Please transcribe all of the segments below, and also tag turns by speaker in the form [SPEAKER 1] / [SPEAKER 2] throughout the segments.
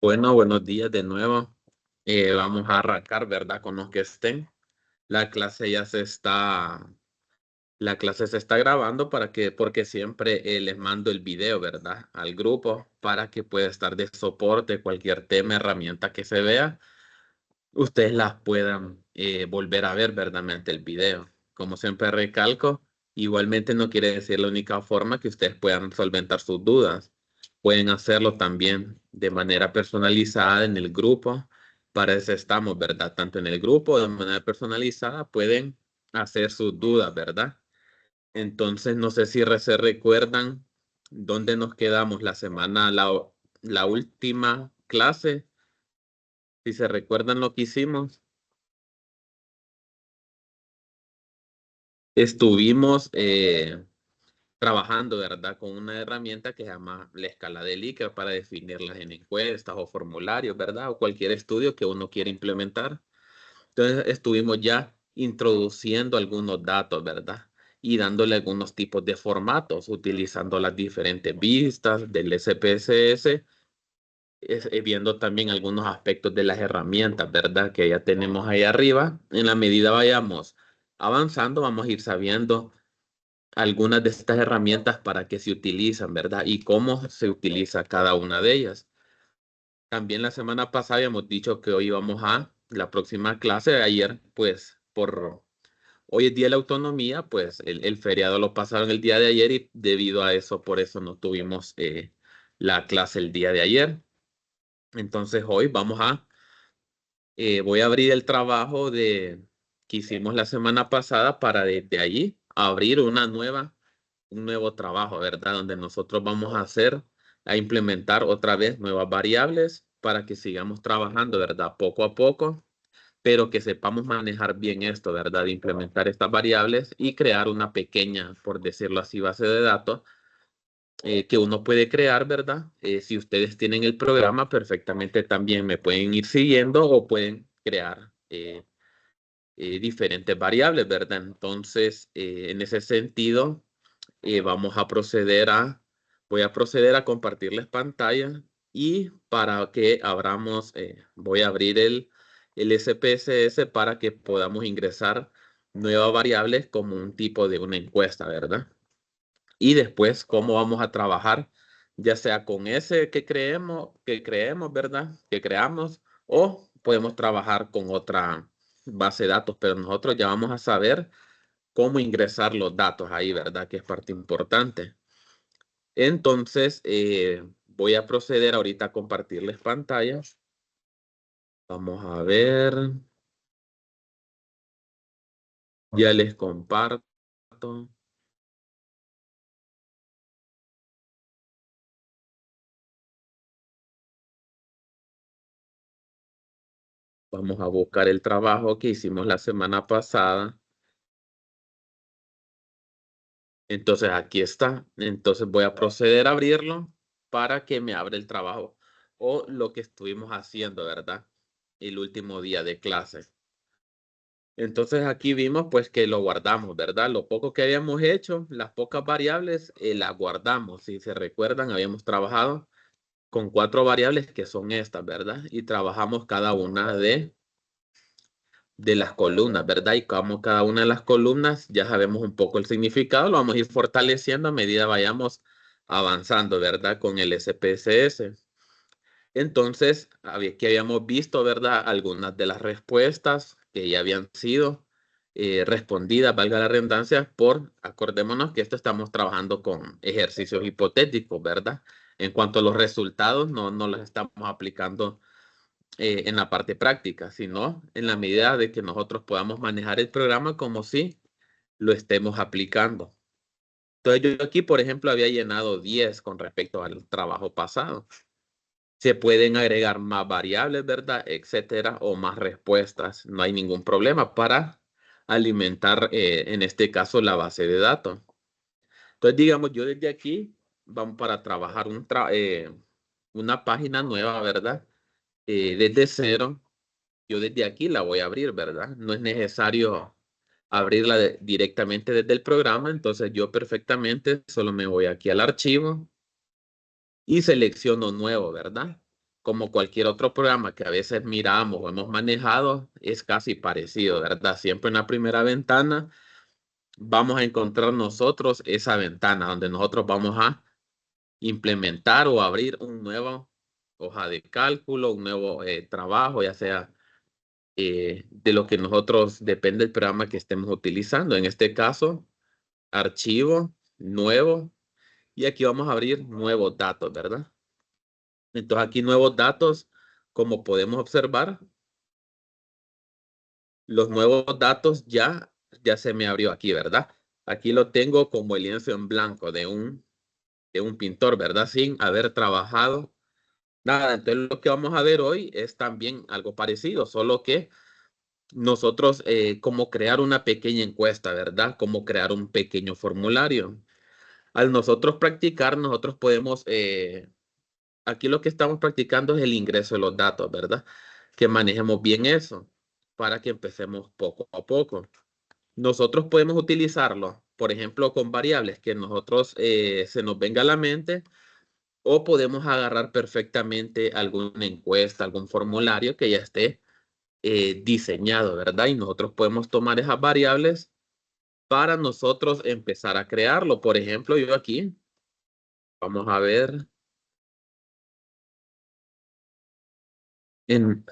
[SPEAKER 1] Bueno, buenos días de nuevo. Vamos a arrancar, ¿verdad? Con los que estén. La clase ya se está, la clase se está grabando porque siempre les mando el video, ¿verdad? Al grupo para que pueda estar de soporte, cualquier tema, herramienta que se vea, ustedes las puedan volver a ver, ¿verdad? Mediante el video. Como siempre recalco, igualmente no quiere decir la única forma que ustedes puedan solventar sus dudas. Pueden hacerlo también de manera personalizada en el grupo. Para eso estamos, ¿verdad? Tanto en el grupo de manera personalizada pueden hacer sus dudas, ¿verdad? Entonces, no sé si se recuerdan dónde nos quedamos la última clase. Si se recuerdan lo que hicimos. Estuvimos trabajando, ¿verdad? Con una herramienta que se llama la escala de Likert para definirlas en encuestas o formularios, ¿verdad? O cualquier estudio que uno quiera implementar. Entonces estuvimos ya introduciendo algunos datos, ¿verdad? Y dándole algunos tipos de formatos, utilizando las diferentes vistas del SPSS, viendo también algunos aspectos de las herramientas, ¿verdad? Que ya tenemos ahí arriba. En la medida vayamos avanzando, vamos a ir sabiendo algunas de estas herramientas para qué se utilizan, ¿verdad? Y cómo se utiliza cada una de ellas. También la semana pasada habíamos dicho que hoy vamos a la próxima clase. De ayer, pues, hoy es Día de la Autonomía, pues el feriado lo pasaron el día de ayer y debido a eso, por eso no tuvimos la clase el día de ayer. Entonces hoy voy a abrir el trabajo que hicimos la semana pasada para desde allí abrir un nuevo trabajo, ¿verdad? Donde nosotros vamos a implementar otra vez nuevas variables para que sigamos trabajando, ¿verdad? Poco a poco, pero que sepamos manejar bien esto, ¿verdad? De implementar estas variables y crear una pequeña, por decirlo así, base de datos que uno puede crear, ¿verdad? Si ustedes tienen el programa, perfectamente también me pueden ir siguiendo o pueden crear diferentes variables, ¿verdad? Entonces, en ese sentido, voy a proceder a compartirles pantalla y para que abramos, voy a abrir el SPSS para que podamos ingresar nuevas variables como un tipo de una encuesta, ¿verdad? Y después cómo vamos a trabajar, ya sea con ese que creemos, ¿verdad? Que creamos, o podemos trabajar con otra base de datos, pero nosotros ya vamos a saber cómo ingresar los datos ahí, ¿verdad? Que es parte importante. Entonces, voy a proceder ahorita a compartirles pantalla. Vamos a ver. Ya les comparto. Vamos a buscar el trabajo que hicimos la semana pasada. Entonces aquí está. Entonces voy a proceder a abrirlo para que me abra el trabajo o lo que estuvimos haciendo, ¿verdad? El último día de clase. Entonces aquí vimos pues que lo guardamos, ¿verdad? Lo poco que habíamos hecho, las pocas variables, las guardamos. Si se recuerdan, habíamos trabajado con 4 variables que son estas, ¿verdad? Y trabajamos cada una de las columnas, ¿verdad? Y como cada una de las columnas ya sabemos un poco el significado, lo vamos a ir fortaleciendo a medida vayamos avanzando, ¿verdad? Con el SPSS. Entonces, que habíamos visto, ¿verdad? Algunas de las respuestas que ya habían sido respondidas, valga la redundancia, acordémonos que esto estamos trabajando con ejercicios hipotéticos, ¿verdad? En cuanto a los resultados, no los estamos aplicando en la parte práctica, sino en la medida de que nosotros podamos manejar el programa como si lo estemos aplicando. Entonces yo aquí, por ejemplo, había llenado 10 con respecto al trabajo pasado. Se pueden agregar más variables, ¿verdad? Etcétera, o más respuestas. No hay ningún problema para alimentar, en este caso, la base de datos. Entonces, digamos, yo desde aquí vamos para trabajar una página nueva, ¿verdad? Desde cero. Yo desde aquí la voy a abrir, ¿verdad? No es necesario abrirla directamente desde el programa, entonces yo perfectamente solo me voy aquí al archivo y selecciono nuevo, ¿verdad? como cualquier otro programa que a veces miramos o hemos manejado, es casi parecido, ¿verdad? Siempre en la primera ventana vamos a encontrar nosotros esa ventana donde nosotros vamos a implementar o abrir un nuevo hoja de cálculo, un nuevo trabajo, ya sea de lo que nosotros, depende del programa que estemos utilizando. En este caso, archivo, nuevo, y aquí vamos a abrir nuevos datos, ¿verdad? Entonces aquí nuevos datos, como podemos observar, los nuevos datos ya se me abrió aquí, ¿verdad? Aquí lo tengo como el lienzo en blanco de un pintor, ¿verdad? Sin haber trabajado nada. Entonces lo que vamos a ver hoy es también algo parecido, solo que nosotros como crear una pequeña encuesta, ¿verdad? Como crear un pequeño formulario. Al nosotros practicar, nosotros podemos, aquí lo que estamos practicando es el ingreso de los datos, ¿verdad? Que manejemos bien eso para que empecemos poco a poco. Nosotros podemos utilizarlo, por ejemplo, con variables que nosotros se nos venga a la mente, o podemos agarrar perfectamente alguna encuesta, algún formulario que ya esté diseñado, ¿verdad? Y nosotros podemos tomar esas variables para nosotros empezar a crearlo. Por ejemplo, yo aquí, vamos a ver, en,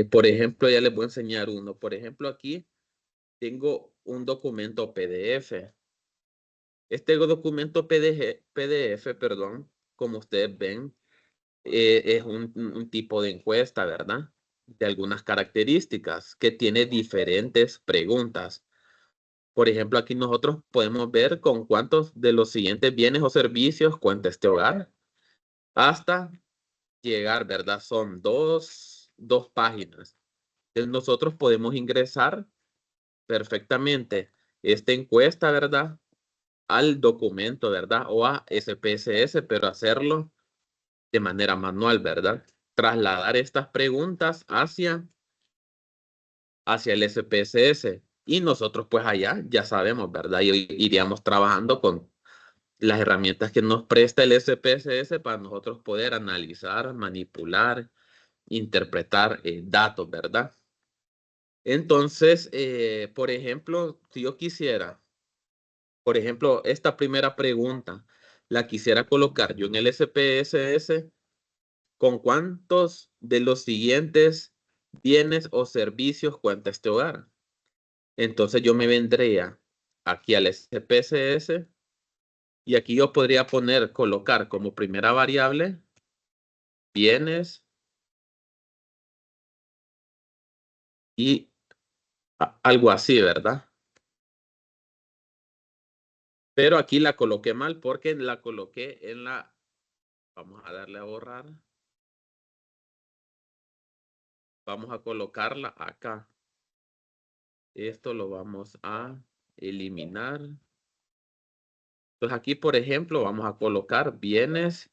[SPEAKER 1] por ejemplo, ya les voy a enseñar uno. Por ejemplo, aquí tengo un documento PDF. Este documento PDF, perdón, como ustedes ven, es un tipo de encuesta, ¿verdad? De algunas características que tiene diferentes preguntas. Por ejemplo, aquí nosotros podemos ver con cuántos de los siguientes bienes o servicios cuenta este hogar hasta llegar, ¿verdad? Son dos páginas. Entonces nosotros podemos ingresar perfectamente esta encuesta, ¿verdad? Al documento, ¿verdad? O a SPSS, pero hacerlo de manera manual, ¿verdad? Trasladar estas preguntas hacia el SPSS. Y nosotros pues allá ya sabemos, ¿verdad? Y iríamos trabajando con las herramientas que nos presta el SPSS para nosotros poder analizar, manipular, interpretar datos, ¿verdad? Entonces, por ejemplo, si yo quisiera, por ejemplo, esta primera pregunta la quisiera colocar yo en el SPSS, ¿con cuántos de los siguientes bienes o servicios cuenta este hogar? Entonces yo me vendría aquí al SPSS y aquí yo podría colocar como primera variable bienes y algo así, ¿verdad? Pero aquí la coloqué mal porque la coloqué en la, vamos a darle a borrar, vamos a colocarla acá. Esto lo vamos a eliminar. Entonces aquí, por ejemplo, vamos a colocar bienes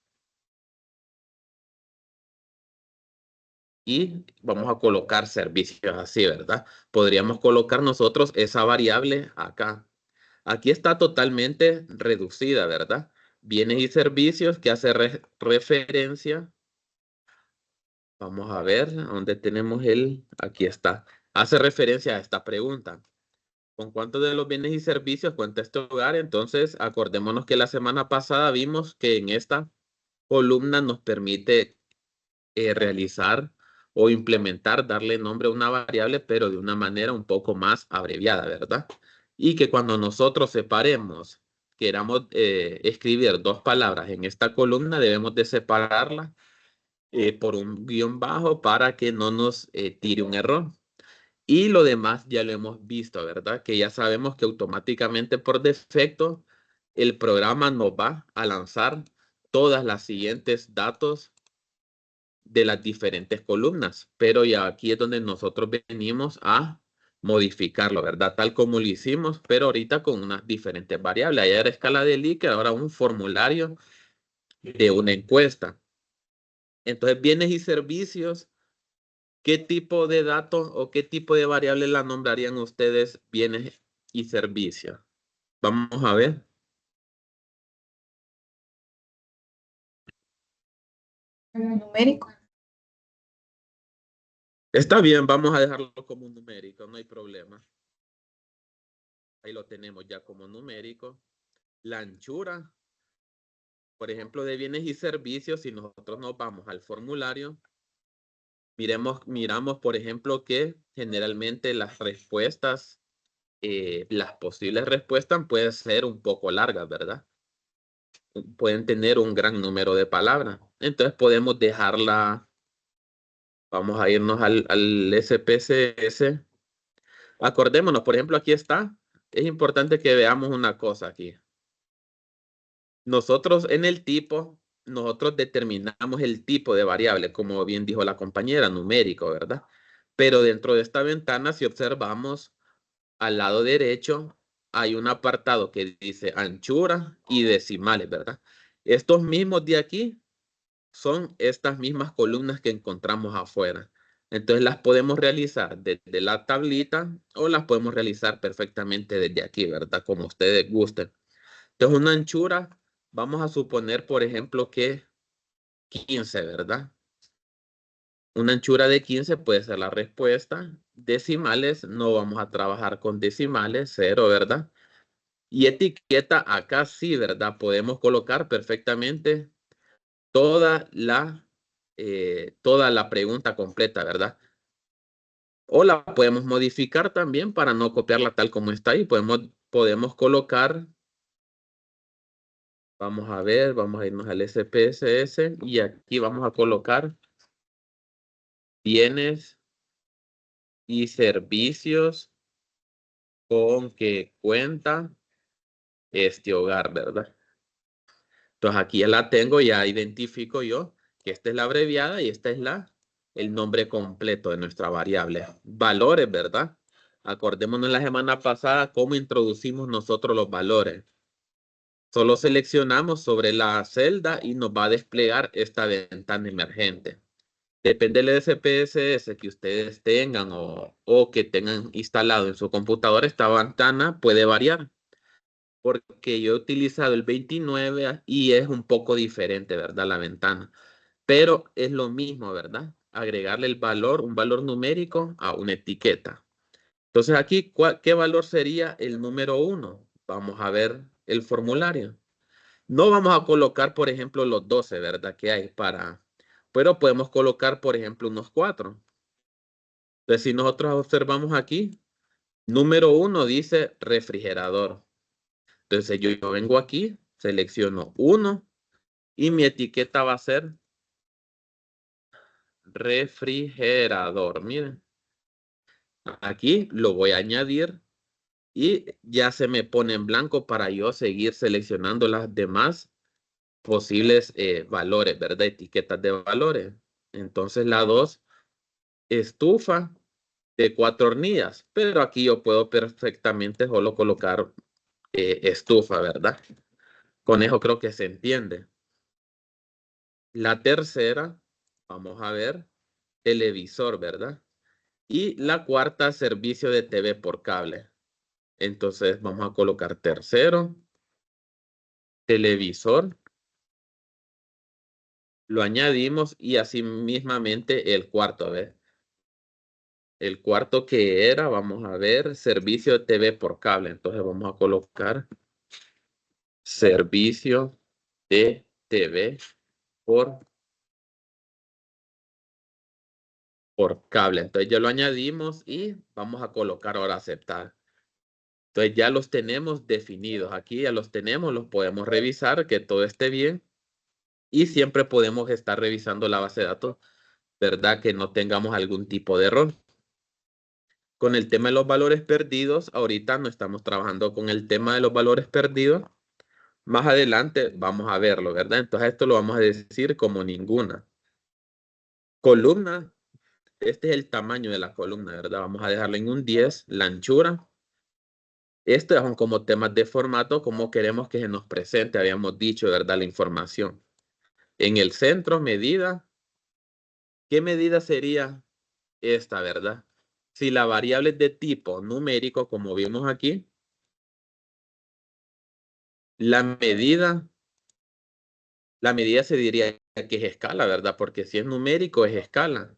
[SPEAKER 1] y vamos a colocar servicios así, ¿verdad? Podríamos colocar nosotros esa variable acá. Aquí está totalmente reducida, ¿verdad? Bienes y servicios que hace referencia. Vamos a ver dónde tenemos aquí está. Hace referencia a esta pregunta. ¿Con cuántos de los bienes y servicios cuenta este hogar? Entonces, acordémonos que la semana pasada vimos que en esta columna nos permite realizar o implementar, darle nombre a una variable, pero de una manera un poco más abreviada, ¿verdad? Y que cuando nosotros separemos, queramos escribir dos palabras en esta columna, debemos de separarla por un guión bajo para que no nos tire un error. Y lo demás ya lo hemos visto, ¿verdad? Que ya sabemos que automáticamente por defecto el programa nos va a lanzar todas las siguientes datos de las diferentes columnas, pero ya aquí es donde nosotros venimos a modificarlo, ¿verdad? Tal como lo hicimos, pero ahorita con unas diferentes variables. Allá era escala de Likert, ahora un formulario de una encuesta. Entonces, bienes y servicios, ¿qué tipo de datos o qué tipo de variables la nombrarían ustedes bienes y servicios? Vamos a ver.
[SPEAKER 2] Numérico.
[SPEAKER 1] Está bien, vamos a dejarlo como un numérico, no hay problema. Ahí lo tenemos ya como numérico. La anchura, por ejemplo, de bienes y servicios, si nosotros nos vamos al formulario, miramos, por ejemplo, que generalmente las respuestas, las posibles respuestas pueden ser un poco largas, ¿verdad? Pueden tener un gran número de palabras. Entonces podemos dejarla, vamos a irnos al SPSS. Acordémonos, por ejemplo, aquí está. Es importante que veamos una cosa aquí. Nosotros en el tipo, nosotros determinamos el tipo de variable, como bien dijo la compañera, numérico, ¿verdad? Pero dentro de esta ventana, si observamos al lado derecho, hay un apartado que dice anchura y decimales, ¿verdad? Estos mismos de aquí son estas mismas columnas que encontramos afuera. Entonces las podemos realizar desde la tablita o las podemos realizar perfectamente desde aquí, ¿verdad? Como ustedes gusten. Entonces una anchura, vamos a suponer, por ejemplo, que 15, ¿verdad? Una anchura de 15 puede ser la respuesta. Decimales, no vamos a trabajar con decimales, 0, ¿verdad? Y etiqueta, acá sí, ¿verdad? Podemos colocar perfectamente toda la pregunta completa, ¿verdad? O la podemos modificar también para no copiarla tal como está ahí. Podemos colocar, vamos a ver, vamos a irnos al SPSS y aquí vamos a colocar bienes y servicios con que cuenta este hogar, ¿verdad? Entonces aquí ya la tengo, ya identifico yo que esta es la abreviada y esta es el nombre completo de nuestra variable. Valores, ¿verdad? Acordémonos la semana pasada cómo introducimos nosotros los valores. Solo seleccionamos sobre la celda y nos va a desplegar esta ventana emergente. Depende del SPSS que ustedes tengan o que tengan instalado en su computadora, esta ventana puede variar. Porque yo he utilizado el 29 y es un poco diferente, ¿verdad? La ventana. Pero es lo mismo, ¿verdad? Agregarle el valor, un valor numérico a una etiqueta. Entonces aquí, ¿qué valor sería el número 1? Vamos a ver el formulario. No vamos a colocar, por ejemplo, los 12, ¿verdad? Que hay pero podemos colocar, por ejemplo, unos 4. Entonces, si nosotros observamos aquí, número 1 dice refrigerador. Entonces yo vengo aquí, selecciono 1 y mi etiqueta va a ser refrigerador. Miren, aquí lo voy a añadir y ya se me pone en blanco para yo seguir seleccionando las demás posibles valores, ¿verdad? Etiquetas de valores. Entonces la 2, estufa de 4 hornillas, pero aquí yo puedo perfectamente solo colocar estufa, ¿verdad? Con eso creo que se entiende. La tercera, vamos a ver, televisor, ¿verdad? Y la cuarta, servicio de TV por cable. Entonces vamos a colocar tercero, televisor, lo añadimos y así mismamente el cuarto, a ver. El cuarto que era, vamos a ver, servicio de TV por cable. Entonces vamos a colocar servicio de TV por cable. Entonces ya lo añadimos y vamos a colocar ahora aceptar. Entonces ya los tenemos definidos. Aquí ya los tenemos, los podemos revisar, que todo esté bien. Y siempre podemos estar revisando la base de datos, ¿verdad? Que no tengamos algún tipo de error. Con el tema de los valores perdidos, ahorita no estamos trabajando con el tema de los valores perdidos. Más adelante vamos a verlo, ¿verdad? Entonces esto lo vamos a decir como ninguna. Columna, este es el tamaño de la columna, ¿verdad? Vamos a dejarlo en un 10, la anchura. Estos son como temas de formato, como queremos que se nos presente, habíamos dicho, ¿verdad? La información. En el centro, medida. ¿Qué medida sería esta, verdad? Si la variable es de tipo numérico, como vimos aquí, la medida se diría que es escala, ¿verdad? Porque si es numérico, es escala.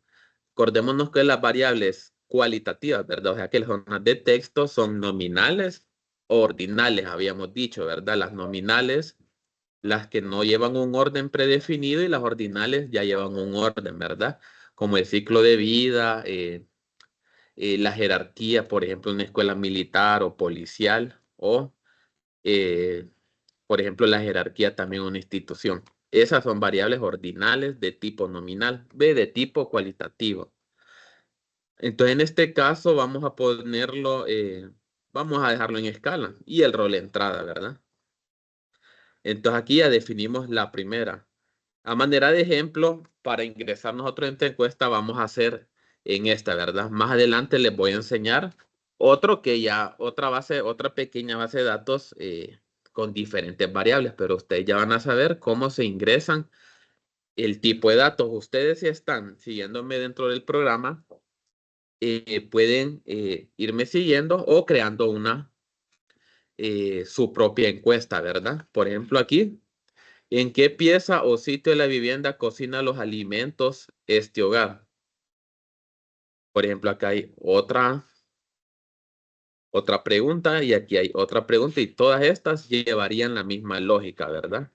[SPEAKER 1] Acordémonos que las variables cualitativas, ¿verdad? O sea, que las zonas de texto son nominales o ordinales, habíamos dicho, ¿verdad? Las nominales, las que no llevan un orden predefinido, y las ordinales ya llevan un orden, ¿verdad? Como el ciclo de vida, la jerarquía, por ejemplo, en una escuela militar o policial, o, eh, por ejemplo, la jerarquía también en una institución. Esas son variables ordinales de tipo nominal, B de tipo cualitativo. Entonces, en este caso, vamos a ponerlo, vamos a dejarlo en escala y el rol de entrada, ¿verdad? Entonces, aquí ya definimos la primera. A manera de ejemplo, para ingresar nosotros en esta encuesta, vamos a hacer en esta, ¿verdad? Más adelante les voy a enseñar otro que ya, otra base, otra pequeña base de datos con diferentes variables, pero ustedes ya van a saber cómo se ingresan el tipo de datos. Ustedes, si están siguiéndome dentro del programa, pueden irme siguiendo o creando su propia encuesta, ¿verdad? Por ejemplo, aquí, ¿en qué pieza o sitio de la vivienda cocina los alimentos este hogar? Por ejemplo, acá hay otra pregunta y aquí hay otra pregunta, y todas estas llevarían la misma lógica, ¿verdad?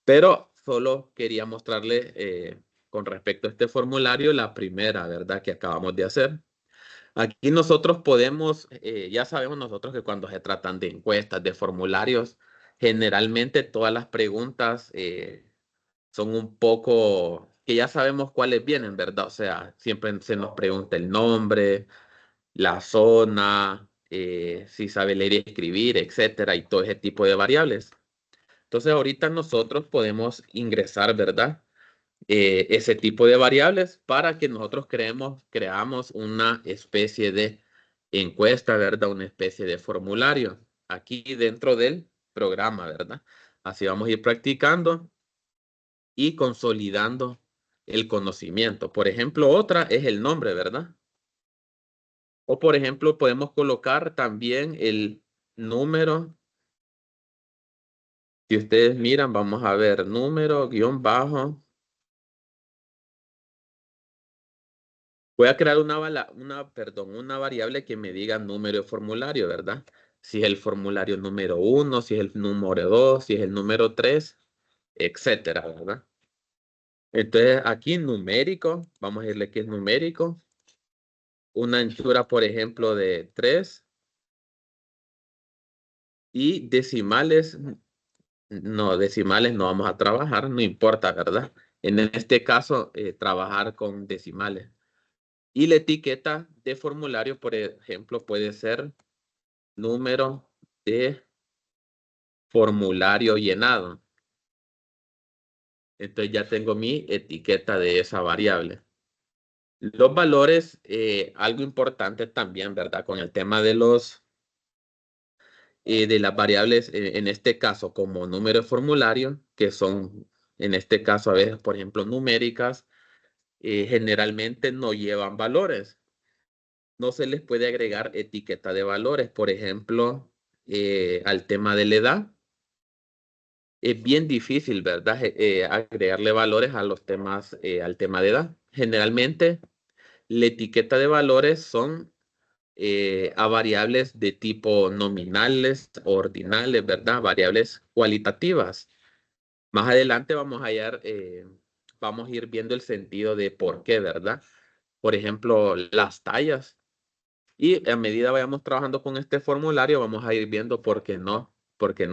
[SPEAKER 1] Pero solo quería mostrarle con respecto a este formulario la primera, ¿verdad? Que acabamos de hacer. Aquí nosotros podemos, ya sabemos nosotros que cuando se tratan de encuestas, de formularios, generalmente todas las preguntas son un poco, que ya sabemos cuáles vienen, ¿verdad? O sea, siempre se nos pregunta el nombre, la zona, si sabe leer y escribir, etcétera, y todo ese tipo de variables. Entonces, ahorita nosotros podemos ingresar, ¿verdad? Ese tipo de variables para que nosotros creamos una especie de encuesta, ¿verdad? Una especie de formulario aquí dentro del programa, ¿verdad? Así vamos a ir practicando y consolidando el conocimiento. Por ejemplo, otra es el nombre, ¿verdad? O por ejemplo, podemos colocar también el número. Si ustedes miran, vamos a ver número, guión bajo. Voy a crear una variable que me diga número de formulario, ¿verdad? Si es el formulario número 1, si es el número 2, si es el número 3, etcétera, ¿verdad? Entonces, aquí numérico, vamos a decirle que es numérico. Una anchura, por ejemplo, de 3. Y decimales no vamos a trabajar, no importa, ¿verdad? En este caso, trabajar con decimales. Y la etiqueta de formulario, por ejemplo, puede ser número de formulario llenado. Entonces ya tengo mi etiqueta de esa variable. Los valores, algo importante también, ¿verdad? Con el tema de las variables, en este caso como número de formulario, que son, en este caso a veces, por ejemplo, numéricas, generalmente no llevan valores. No se les puede agregar etiqueta de valores, por ejemplo, al tema de la edad. Es bien difícil, ¿verdad? Agregarle valores a los temas, al tema de edad. Generalmente, la etiqueta de valores son a variables de tipo nominales, ordinales, ¿verdad? Variables cualitativas. Más adelante vamos a ir viendo el sentido de por qué, ¿verdad? Por ejemplo, las tallas. Y a medida vayamos trabajando con este formulario, vamos a ir viendo por qué no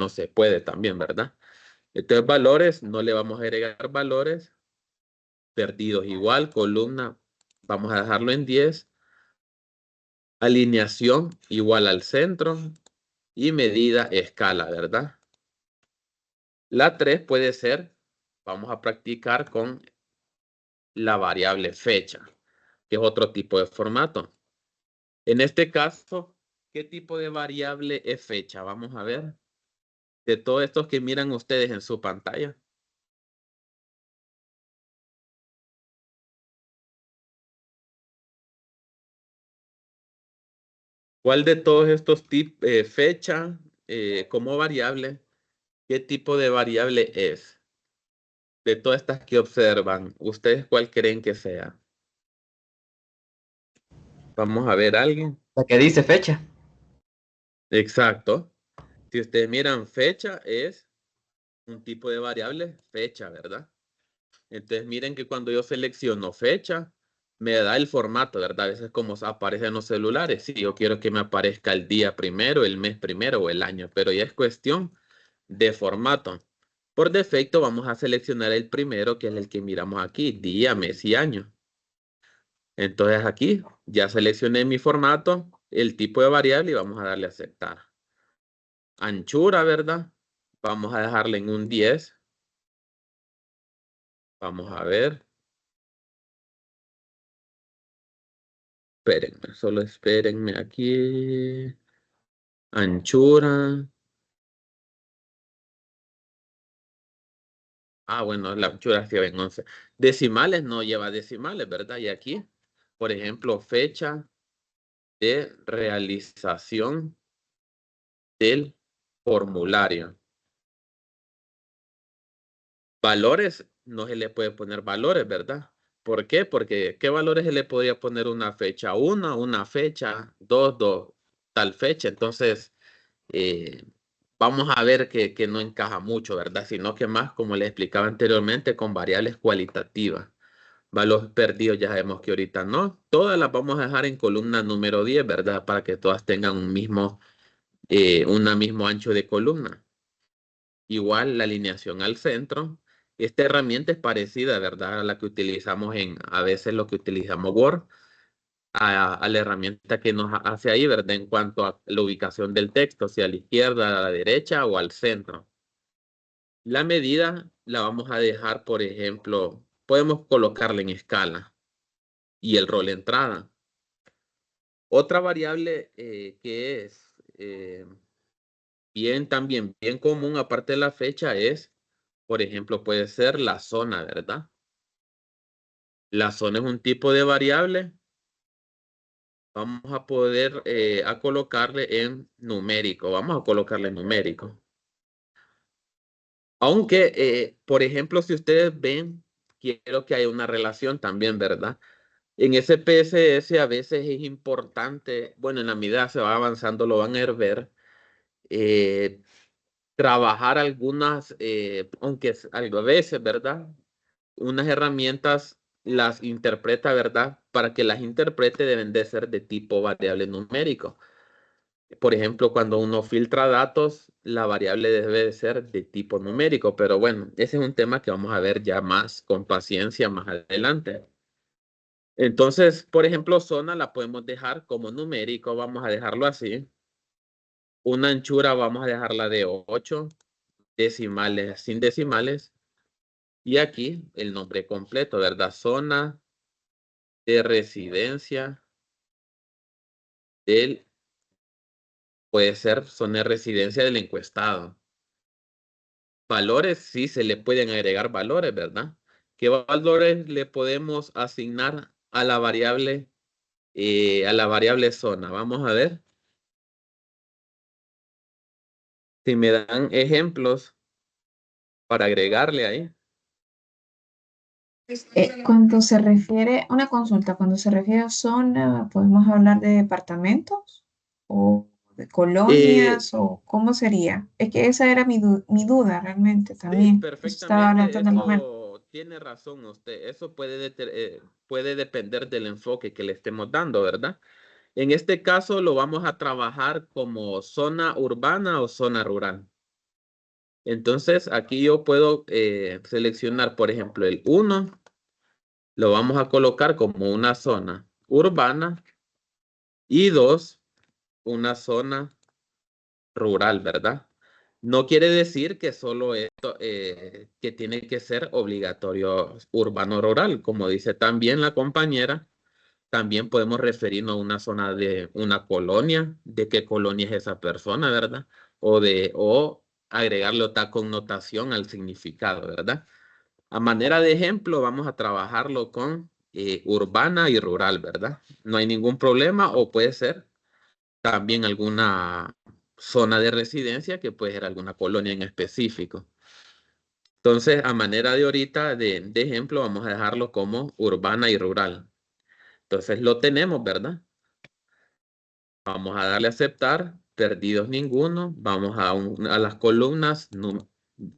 [SPEAKER 1] se puede también, ¿verdad? Entonces, valores, no le vamos a agregar valores. Perdidos igual, columna, vamos a dejarlo en 10. Alineación igual al centro. Y medida escala, ¿verdad? La 3 puede ser, vamos a practicar con la variable fecha, que es otro tipo de formato. En este caso, ¿qué tipo de variable es fecha? Vamos a ver. De todos estos que miran ustedes en su pantalla. ¿Cuál de todos estos tipos, fecha como variable, qué tipo de variable es? De todas estas que observan, ¿ustedes cuál creen que sea? Vamos a ver alguien.
[SPEAKER 2] La que dice fecha.
[SPEAKER 1] Exacto. Si ustedes miran fecha, es un tipo de variable, fecha, ¿verdad? Entonces miren que cuando yo selecciono fecha, me da el formato, ¿verdad? A veces como aparece en los celulares. Si yo quiero que me aparezca el día primero, el mes primero o el año, pero ya es cuestión de formato. Por defecto vamos a seleccionar el primero, que es el que miramos aquí, día, mes y año. Entonces aquí ya seleccioné mi formato, el tipo de variable y vamos a darle a aceptar. Anchura, ¿verdad? Vamos a dejarle en un 10. Vamos a ver. Espérenme, solo espérenme aquí. Anchura. Ah, bueno, la anchura sí va en 11. Decimales no lleva decimales, ¿verdad? Y aquí, por ejemplo, fecha de realización del formulario. Valores, no se le puede poner valores, ¿verdad? ¿Por qué? Porque ¿qué valores se le podría poner una fecha? Una fecha, dos, tal fecha. Entonces, eh, vamos a ver que no encaja mucho, ¿verdad? Sino que más, como les explicaba anteriormente, con variables cualitativas. Valores perdidos ya sabemos que ahorita no. Todas las vamos a dejar en columna número 10, ¿verdad? Para que todas tengan un mismo ancho de columna. Igual la alineación al centro. Esta herramienta es parecida, ¿verdad? A la que utilizamos a veces lo que utilizamos Word, a la herramienta que nos hace ahí, ¿verdad? En cuanto a la ubicación del texto, si a la izquierda, a la derecha o al centro. La medida la vamos a dejar, por ejemplo, podemos colocarla en escala y el rol entrada. Otra variable que es también bien común, aparte de la fecha, es, por ejemplo, puede ser la zona, ¿verdad? La zona es un tipo de variable. Vamos a poder a colocarle en numérico. Vamos a colocarle en numérico. Aunque, por ejemplo, si ustedes ven, quiero que haya una relación también, ¿verdad? En SPSS a veces es importante, bueno, en la medida se va avanzando, lo van a ver, eh, trabajar algunas, aunque a veces, ¿verdad? Unas herramientas las interpreta, ¿verdad? Para que las interprete deben de ser de tipo variable numérico. Por ejemplo, cuando uno filtra datos, la variable debe de ser de tipo numérico, pero bueno, ese es un tema que vamos a ver ya más con paciencia más adelante. Entonces, por ejemplo, zona la podemos dejar como numérico, vamos a dejarlo así. Una anchura vamos a dejarla de 8, decimales sin decimales. Y aquí el nombre completo, ¿verdad? Zona de residencia del, puede ser zona de residencia del encuestado. Valores, sí se le pueden agregar valores, ¿verdad? ¿Qué valores le podemos asignar a la variable zona? Vamos a ver. Si me dan ejemplos para agregarle ahí.
[SPEAKER 3] Cuando se refiere, una consulta, cuando se refiere a zona, ¿podemos hablar de departamentos o de
[SPEAKER 1] Eh,
[SPEAKER 3] colonias o cómo sería? Es que esa era mi duda realmente
[SPEAKER 1] sí,
[SPEAKER 3] también. Eso estaba
[SPEAKER 1] perfectamente,
[SPEAKER 3] hablando en el momento.
[SPEAKER 1] eso tiene razón usted. Eso puede depender del enfoque que le estemos dando, ¿verdad? En este caso lo vamos a trabajar como zona urbana o zona rural. Entonces, aquí yo puedo seleccionar, por ejemplo, el 1, lo vamos a colocar como una zona urbana y 2, una zona rural, ¿verdad? No quiere decir que solo esto, que tiene que ser obligatorio urbano-rural, como dice también la compañera. También podemos referirnos a una zona de una colonia, de qué colonia es esa persona, ¿verdad? O agregarle otra connotación al significado, ¿verdad? A manera de ejemplo, vamos a trabajarlo con urbana y rural, ¿verdad? No hay ningún problema, o puede ser también alguna zona de residencia que puede ser alguna colonia en específico. Entonces, a manera de ahorita, de ejemplo, vamos a dejarlo como urbana y rural. Entonces, lo tenemos, ¿verdad? Vamos a darle a aceptar, perdidos ninguno. Vamos a las columnas,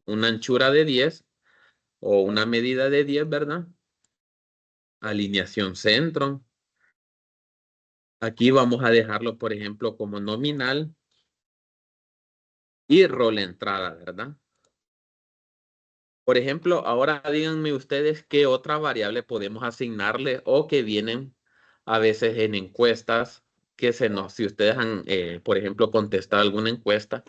[SPEAKER 1] una anchura de 10 o una medida de 10, ¿verdad? Alineación centro. Aquí vamos a dejarlo, por ejemplo, como nominal y rol entrada, ¿verdad? Por ejemplo, ahora díganme ustedes qué otra variable podemos asignarle o que vienen a veces en encuestas si ustedes han, por ejemplo, contestado alguna encuesta,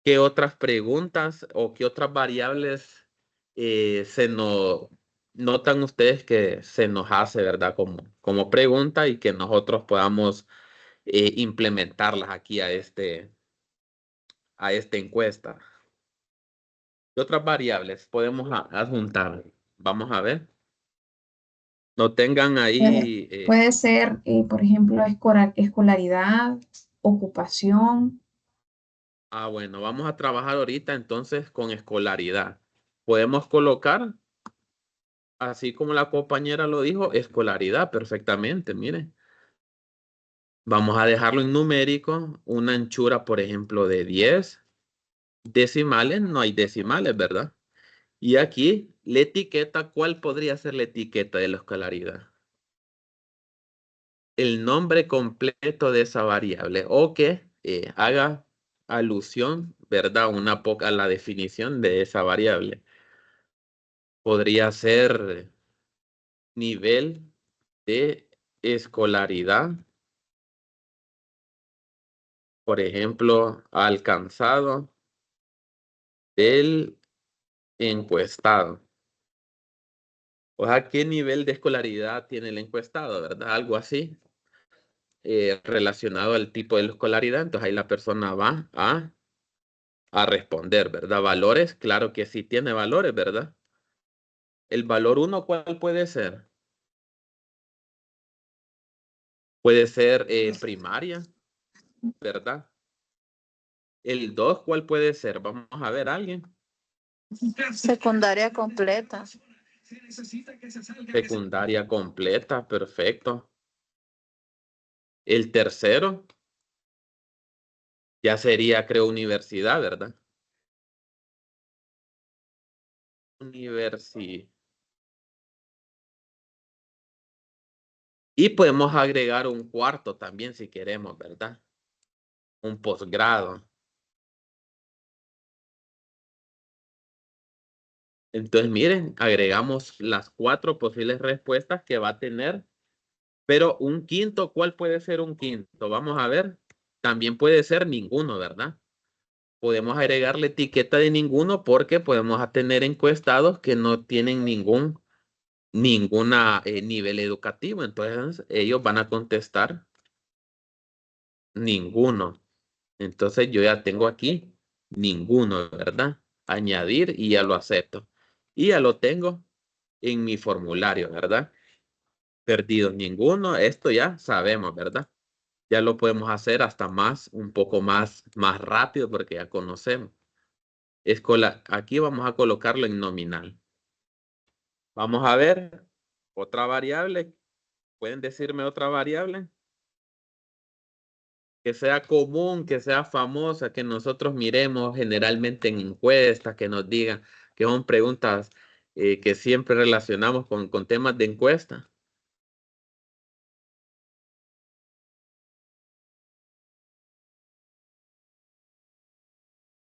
[SPEAKER 1] ¿qué otras preguntas o qué otras variables se nos notan ustedes que se nos hace, ¿verdad? Como pregunta y que nosotros podamos implementarlas aquí a esta encuesta. ¿Qué otras variables podemos adjuntar? Vamos a ver. No tengan
[SPEAKER 3] Puede,
[SPEAKER 1] ahí.
[SPEAKER 3] puede ser, por ejemplo, escolaridad, ocupación.
[SPEAKER 1] Bueno, vamos a trabajar ahorita entonces con escolaridad. Podemos colocar, así como la compañera lo dijo, escolaridad perfectamente, miren. Vamos a dejarlo en numérico, una anchura, por ejemplo, de 10 decimales, no hay decimales, ¿verdad? Y aquí la etiqueta, ¿cuál podría ser la etiqueta de la escolaridad? El nombre completo de esa variable o que haga alusión, ¿verdad? Una poca a la definición de esa variable. Podría ser nivel de escolaridad, por ejemplo, alcanzado del encuestado. O sea, ¿qué nivel de escolaridad tiene el encuestado, verdad? Algo así relacionado al tipo de escolaridad. Entonces ahí la persona va a responder, ¿verdad? Valores, claro que sí tiene valores, ¿verdad? El valor 1, ¿cuál puede ser? Puede ser primaria, ¿verdad? El 2, ¿cuál puede ser? Vamos a ver, ¿alguien?
[SPEAKER 2] Secundaria completa.
[SPEAKER 1] Secundaria completa, perfecto. El tercero ya sería, creo, universidad, ¿verdad? Universidad. Y podemos agregar un cuarto también si queremos, ¿verdad? Un posgrado. Entonces, miren, agregamos las 4 posibles respuestas que va a tener. Pero un quinto, ¿cuál puede ser un quinto? Vamos a ver. También puede ser ninguno, ¿verdad? Podemos agregar la etiqueta de ninguno porque podemos tener encuestados que no tienen ninguna nivel educativo. Entonces, ellos van a contestar ninguno. Entonces, yo ya tengo aquí ninguno, ¿verdad? Añadir y ya lo acepto. Y ya lo tengo en mi formulario, ¿verdad? Perdido ninguno. Esto ya sabemos, ¿verdad? Ya lo podemos hacer hasta un poco más rápido porque ya conocemos. Aquí vamos a colocarlo en nominal. Vamos a ver otra variable. ¿Pueden decirme otra variable? Que sea común, que sea famosa, que nosotros miremos generalmente en encuestas, que nos digan que son preguntas que siempre relacionamos con temas de encuesta.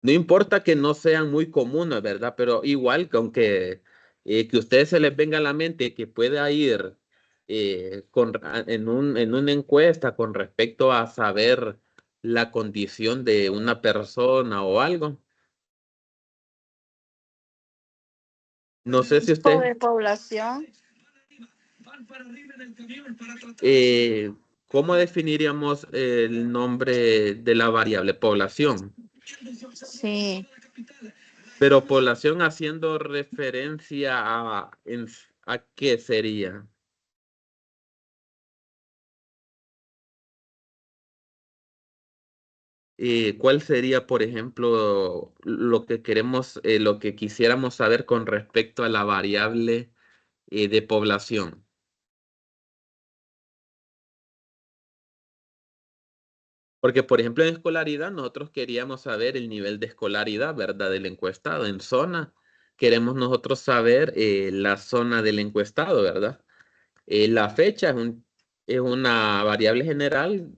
[SPEAKER 1] No importa que no sean muy comunes, ¿verdad? Pero igual, que aunque que a ustedes se les venga a la mente que pueda ir en una encuesta con respecto a saber la condición de una persona o algo. No sé si
[SPEAKER 2] Tipo
[SPEAKER 1] usted,
[SPEAKER 2] de población.
[SPEAKER 1] eh, ¿cómo definiríamos el nombre de la variable? Población.
[SPEAKER 2] Sí.
[SPEAKER 1] Pero población haciendo referencia ¿a qué sería? ¿cuál sería, por ejemplo, lo que queremos, lo que quisiéramos saber con respecto a la variable de población? Porque, por ejemplo, en escolaridad nosotros queríamos saber el nivel de escolaridad, ¿verdad? Del encuestado. En zona queremos nosotros saber la zona del encuestado, ¿verdad? La fecha es una variable general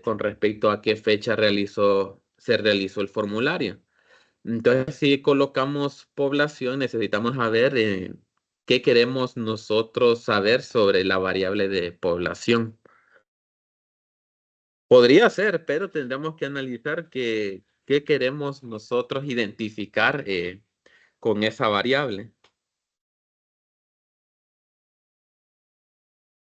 [SPEAKER 1] con respecto a qué fecha se realizó el formulario. Entonces, si colocamos población, necesitamos saber qué queremos nosotros saber sobre la variable de población. Podría ser, pero tendremos que analizar qué queremos nosotros identificar con esa variable.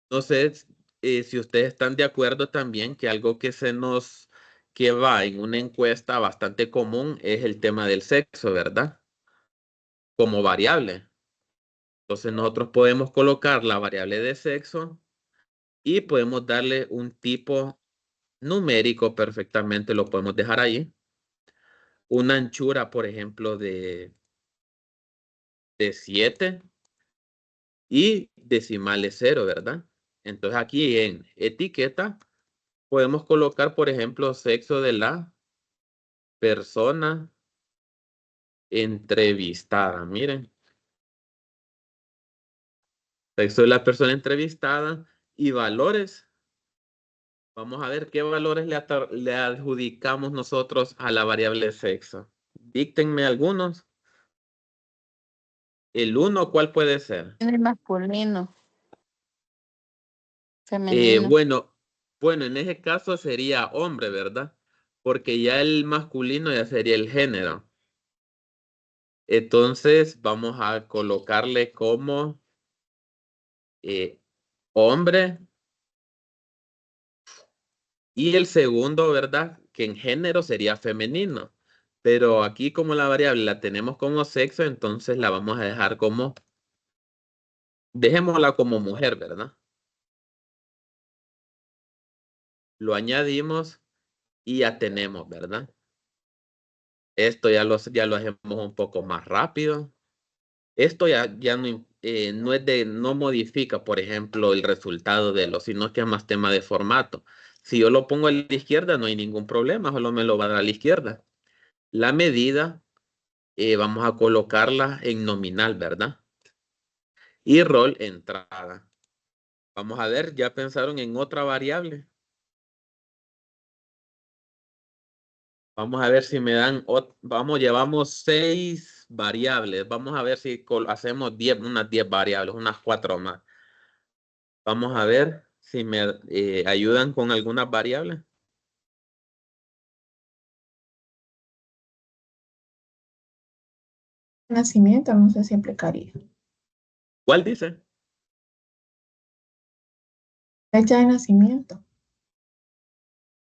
[SPEAKER 1] No sé si ustedes están de acuerdo también que algo que va en una encuesta bastante común es el tema del sexo, ¿verdad? Como variable. Entonces nosotros podemos colocar la variable de sexo y podemos darle un tipo numérico perfectamente, lo podemos dejar ahí. Una anchura, por ejemplo, de 7 y decimales 0, ¿verdad? Entonces aquí en etiqueta podemos colocar, por ejemplo, sexo de la persona entrevistada. Miren, sexo de la persona entrevistada y valores. Vamos a ver qué valores le adjudicamos nosotros a la variable sexo. Díctenme algunos. El 1, ¿cuál puede ser?
[SPEAKER 2] El masculino, femenino.
[SPEAKER 1] Bueno, en ese caso sería hombre, ¿verdad? Porque ya el masculino ya sería el género. Entonces vamos a colocarle como eh, hombre y el segundo, ¿verdad? Que en género sería femenino. Pero aquí como la variable la tenemos como sexo, entonces la vamos a dejar como, dejémosla como mujer, ¿verdad? Lo añadimos y ya tenemos, ¿verdad? Esto ya lo hacemos un poco más rápido. Esto ya no modifica, por ejemplo, el resultado sino que es más tema de formato. Si yo lo pongo a la izquierda, no hay ningún problema, solo me lo va a dar a la izquierda. La medida, vamos a colocarla en nominal, ¿verdad? Y rol entrada. Vamos a ver, ¿ya pensaron en otra variable? Vamos a ver si me dan, llevamos 6 variables. Vamos a ver si hacemos 10, unas 10 variables, unas 4 más. Vamos a ver si me ayudan con algunas variables.
[SPEAKER 3] Nacimiento, no sé si aplicaría.
[SPEAKER 1] ¿Cuál dice?
[SPEAKER 3] Fecha de nacimiento.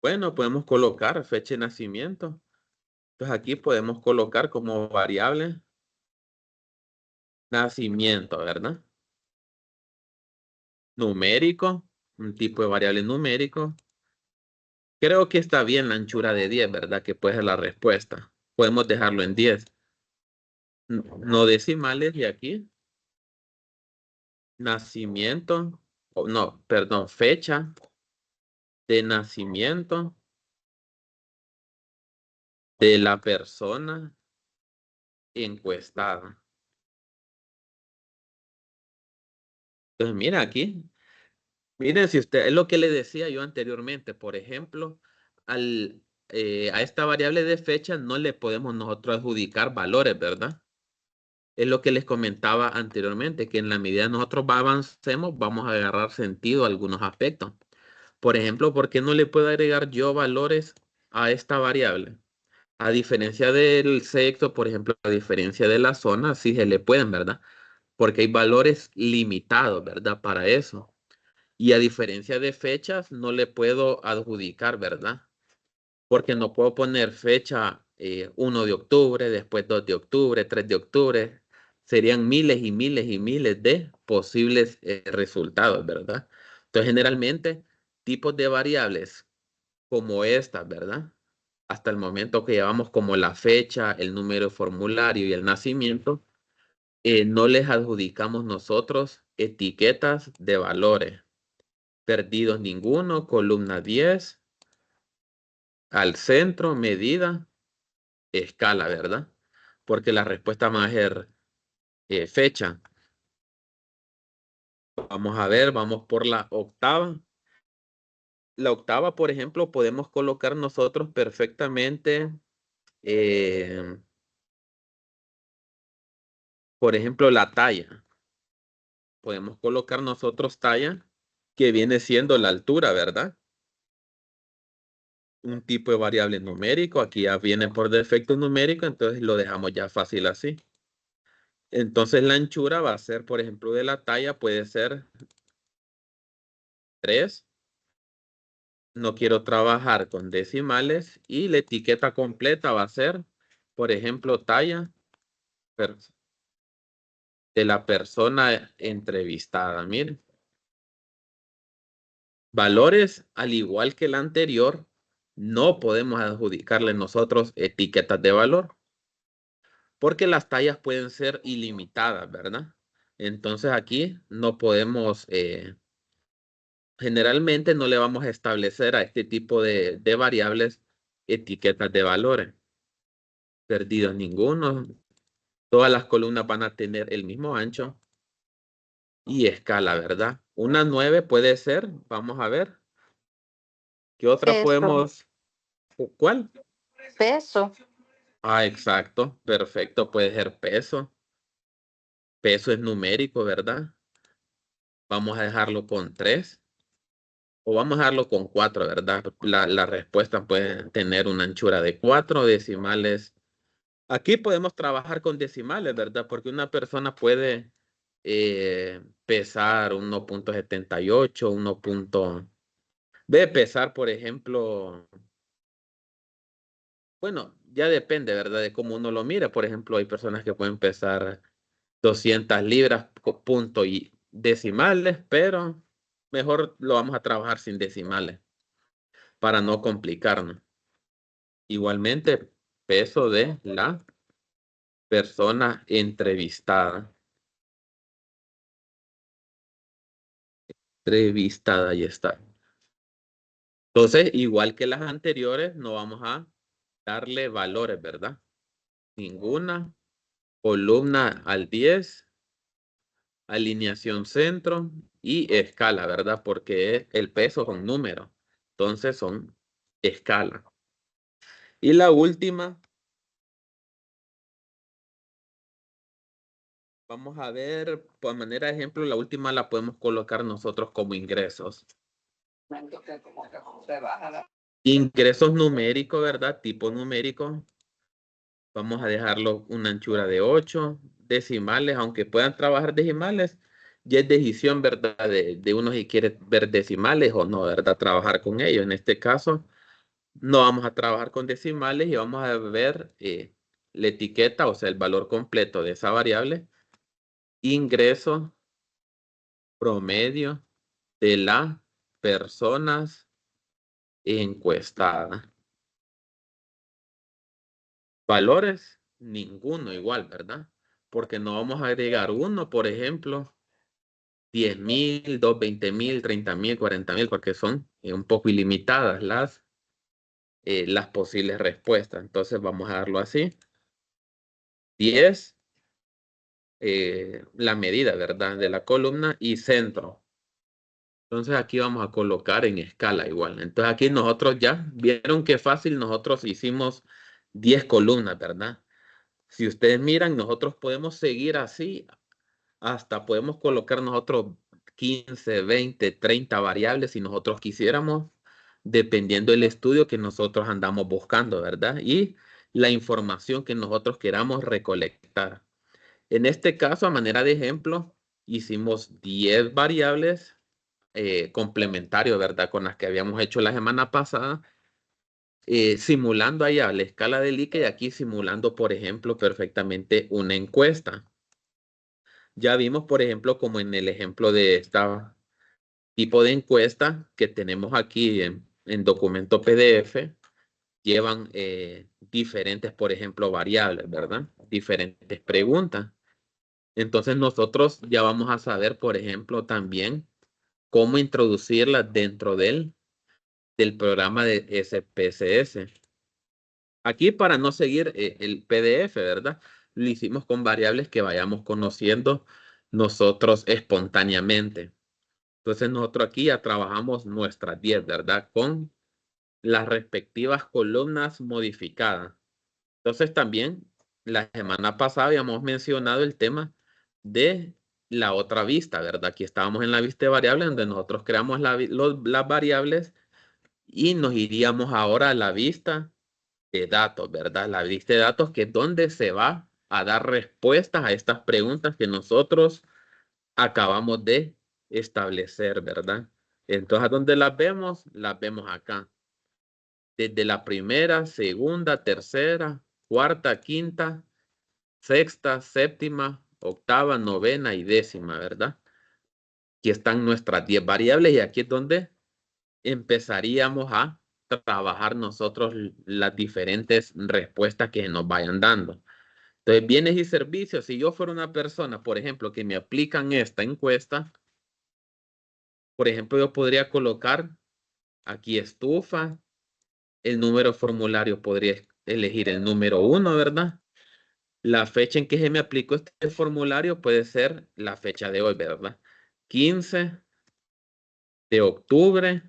[SPEAKER 1] Bueno, podemos colocar fecha de nacimiento. Entonces aquí podemos colocar como variable nacimiento, ¿verdad? Numérico, un tipo de variable numérico. Creo que está bien la anchura de 10, ¿verdad? Que puede ser la respuesta. Podemos dejarlo en 10. No decimales de aquí. Nacimiento, no, perdón, fecha de nacimiento de la persona encuestada. Entonces, mira aquí, miren si usted, es lo que le decía yo anteriormente, por ejemplo, a esta variable de fecha no le podemos nosotros adjudicar valores, ¿verdad? Es lo que les comentaba anteriormente, que en la medida que nosotros avancemos, vamos a agarrar sentido a algunos aspectos. Por ejemplo, ¿por qué no le puedo agregar yo valores a esta variable? A diferencia del sexo, por ejemplo, a diferencia de la zona, sí se le pueden, ¿verdad? Porque hay valores limitados, ¿verdad? Para eso. Y a diferencia de fechas, no le puedo adjudicar, ¿verdad? Porque no puedo poner fecha 1 de octubre, después 2 de octubre, 3 de octubre. Serían miles y miles y miles de posibles resultados, ¿verdad? Entonces, generalmente, tipos de variables como estas, ¿verdad? hasta el momento que llevamos como la fecha, el número de formulario y el nacimiento, no les adjudicamos nosotros etiquetas de valores. Perdidos ninguno, columna 10, al centro, medida, escala, ¿verdad? Porque la respuesta va a ser fecha. Vamos a ver, vamos por la octava. La octava, por ejemplo, podemos colocar nosotros perfectamente, por ejemplo, la talla. Podemos colocar nosotros talla, que viene siendo la altura, ¿verdad? Un tipo de variable numérico. Aquí ya viene por defecto numérico, entonces lo dejamos ya fácil así. Entonces la anchura va a ser, por ejemplo, de la talla, puede ser 3. No quiero trabajar con decimales y la etiqueta completa va a ser, por ejemplo, talla de la persona entrevistada. Miren. Valores, al igual que el anterior, no podemos adjudicarle nosotros etiquetas de valor porque las tallas pueden ser ilimitadas, ¿verdad? Entonces aquí no podemos, generalmente no le vamos a establecer a este tipo de variables etiquetas de valores. Perdidos ninguno. Todas las columnas van a tener el mismo ancho y escala, ¿verdad? Una 9 puede ser, vamos a ver. ¿Qué otra
[SPEAKER 2] Peso.
[SPEAKER 1] podemos? ¿Cuál?
[SPEAKER 2] Peso.
[SPEAKER 1] Ah, exacto, perfecto, puede ser peso. Peso es numérico, ¿verdad? Vamos a dejarlo con 3 o vamos a dejarlo con 4, ¿verdad? La respuesta puede tener una anchura de 4 decimales. Aquí podemos trabajar con decimales, ¿verdad? Porque una persona puede pesar 1.78, 1. Debe pesar, por ejemplo, bueno, ya depende, ¿verdad? De cómo uno lo mire. Por ejemplo, hay personas que pueden pesar 200 libras, punto y decimales, pero mejor lo vamos a trabajar sin decimales para no complicarnos. Igualmente, peso de la persona entrevistada. Entrevistada, ahí está. Entonces, igual que las anteriores, no vamos a darle valores, ¿verdad? Ninguna. Columna al 10. Alineación centro y escala, ¿verdad? Porque el peso son números. Entonces son escala. Y la última, vamos a ver, por manera de ejemplo, la última la podemos colocar nosotros como ingresos. Ingresos numéricos, ¿verdad? Tipo numérico. Vamos a dejarlo una anchura de 8 decimales, aunque puedan trabajar decimales, ya es decisión, ¿verdad? De uno si quiere ver decimales o no, ¿verdad? Trabajar con ellos. En este caso, no vamos a trabajar con decimales y vamos a ver la etiqueta, o sea, el valor completo de esa variable. Ingreso promedio de las personas encuestadas. Valores, ninguno igual, ¿verdad? Porque no vamos a agregar uno, por ejemplo, 10,000, 2, 20,000, 30,000, 40,000, porque son un poco ilimitadas las posibles respuestas. Entonces vamos a darlo así. 10, la medida, ¿verdad? De la columna y centro. Entonces aquí vamos a colocar en escala igual. Entonces aquí nosotros ya vieron qué fácil nosotros hicimos 10 columnas, ¿verdad? Si ustedes miran, nosotros podemos seguir así, hasta podemos colocar nosotros 15, 20, 30 variables si nosotros quisiéramos, dependiendo del estudio que nosotros andamos buscando, ¿verdad? Y la información que nosotros queramos recolectar. En este caso, a manera de ejemplo, hicimos 10 variables complementarios, ¿verdad? Con las que habíamos hecho la semana pasada, simulando allá la escala de Likert y aquí simulando, por ejemplo, perfectamente una encuesta. Ya vimos, por ejemplo, como en el ejemplo de este tipo de encuesta que tenemos aquí en documento PDF, llevan diferentes, por ejemplo, variables, ¿verdad? Diferentes preguntas. Entonces nosotros ya vamos a saber, por ejemplo, también cómo introducirlas dentro del programa de SPSS. Aquí para no seguir el PDF, ¿verdad? Lo hicimos con variables que vayamos conociendo nosotros espontáneamente. Entonces nosotros aquí ya trabajamos nuestras 10, ¿verdad? Con las respectivas columnas modificadas. Entonces también la semana pasada habíamos mencionado el tema de la otra vista, ¿verdad? Aquí estábamos en la vista de variables donde nosotros creamos las variables y nos iríamos ahora a la vista de datos, ¿verdad? La vista de datos que es donde se va a dar respuestas a estas preguntas que nosotros acabamos de establecer, ¿verdad? Entonces, ¿a dónde las vemos? Las vemos acá. Desde la primera, segunda, tercera, cuarta, quinta, sexta, séptima, octava, novena y décima, ¿verdad? Aquí están nuestras 10 variables y aquí es donde empezaríamos a trabajar nosotros las diferentes respuestas que nos vayan dando. Entonces, bienes y servicios, si yo fuera una persona, por ejemplo, que me aplican esta encuesta, por ejemplo, yo podría colocar aquí estufa, el número formulario podría elegir el número 1, ¿verdad? La fecha en que se me aplicó este formulario puede ser la fecha de hoy, ¿verdad? 15 de octubre